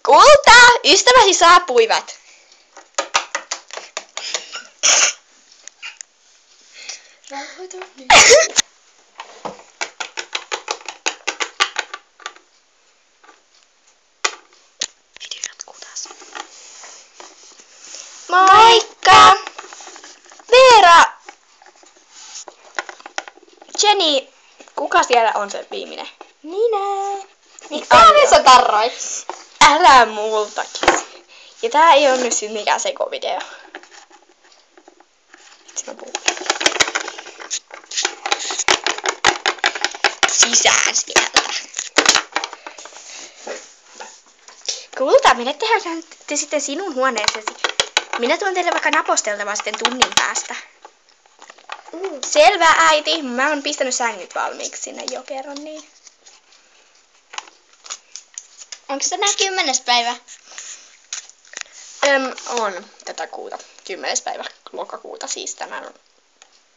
Kulta, ystäväsi saapuivat. Rauhoitu nyt. Video jatkuu taas. Moikka! Veera! Jenny, kuka siellä on se viimeinen? Minä. Miksi sä tarroit? Älä multakin. Ja tää ei oo nyt sit mikään sekovideo. Miksi mä puhun? Sisään sieltä. Kulta, minä tehdään te sitten sinun huoneeseesi. Minä tuon teille vaikka naposteltavaa sitten tunnin päästä. Selvä, äiti. Mä oon pistänyt sängyt valmiiksi sinne jo kerran, niin. Onko se nää 10. päivä? On tätä kuuta. 10. päivä lokakuuta siis tänään on.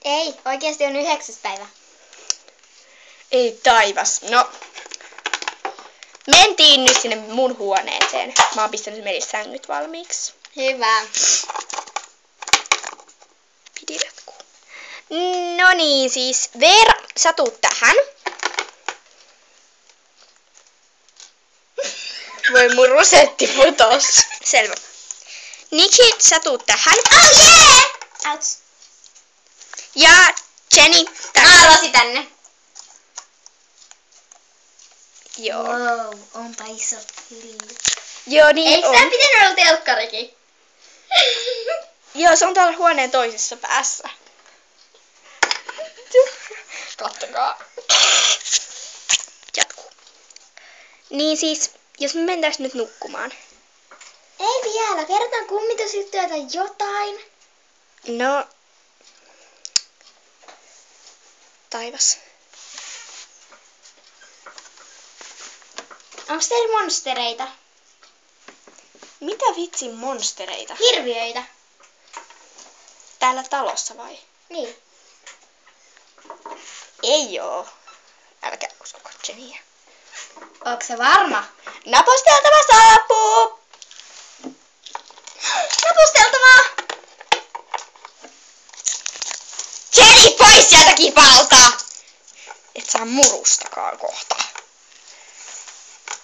Ei, oikeasti on 9. päivä. Ei taivas. No. Mentiin nyt sinne mun huoneeseen. Mä oon pistänyt meille sängyt valmiiksi. Hyvä. Video jatkuu. No niin, siis Veera, sä tuut tähän. Voi mun rosetti putos. Selvä. Niki, sä tuut tähän. Oh yeah! Ouch. Ja Jenny tänne. Maalasi tänne. Joo. Wow, onpa iso hilli. Joo, niin Eikö on. tää pitänyt olla telkkarikin? Joo, se on täällä huoneen toisessa päässä. Kattokaa. Jatkuu. Niin siis, jos me mentäis nyt nukkumaan. Ei vielä, kerrotaan kummitusjuttuja tai jotain. No. Taivas. Onks teillä monstereita? Mitä vitsin monstereita? Hirviöitä? Täällä talossa vai? Niin. Ei oo. Älkää uskoko Jennyä. Onks se varma? Naposteltava saapuu! Naposteltavaa! Jenny, pois sieltä kipalta! Et saa murustakaan kohta.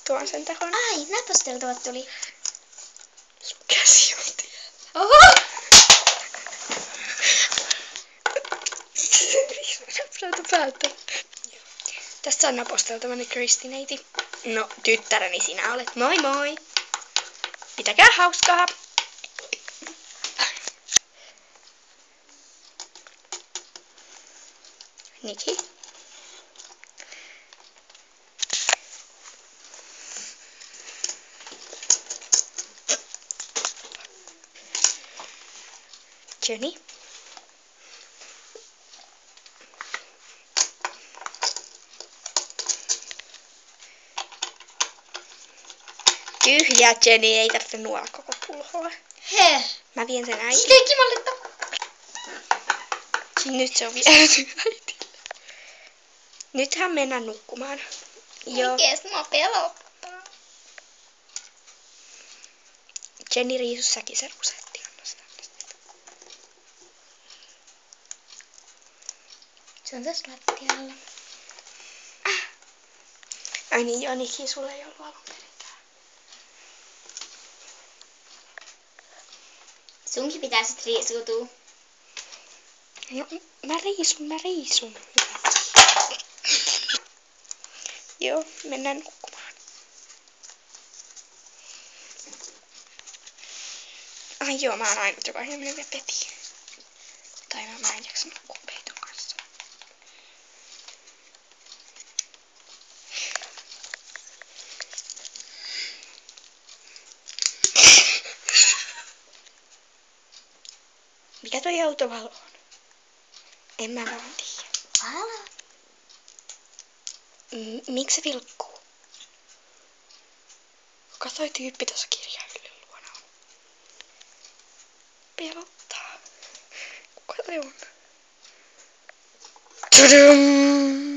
Tuon sen tähän. Ai, naposteltavat tuli. Sun käsi on tiellä. Oho! Näytä päältä. Tässä on naposteltavani Kristineiti. No, tyttäreni sinä olet. Moi moi! Pitäkää hauskaa! Niki. Jenny. Tyhjä Jenny, ei tarvitse nuolla koko pulhoa. He. Mä vien sen äiti. Siitä ei kimalletta. Nyt se on vielä äiti. Nythän mennään nukkumaan. Joo. Oikeesti mua pelottaa. Jenny, riisu säkin se rusetti. Anna sitä. Se on tässä lattialla. Ai niin, joo, Niki, sulla ei ollut alun perinkään. Sunkin pitää sit riisuutua. No, mä riisun. Joo, mennään nukkumaan. Ai joo, mä oon ainut, joka menee vielä peti. Tai no, mä en jaksa nukkua peiton kanssa. Mikä toi autovalo on? En mä vaan tiedä. Valo? Miksi se vilkkuu? Kuka toi tyyppi tuossa kirjahyllyn luona on? Pelottaa. Kuka toi on? Tudum!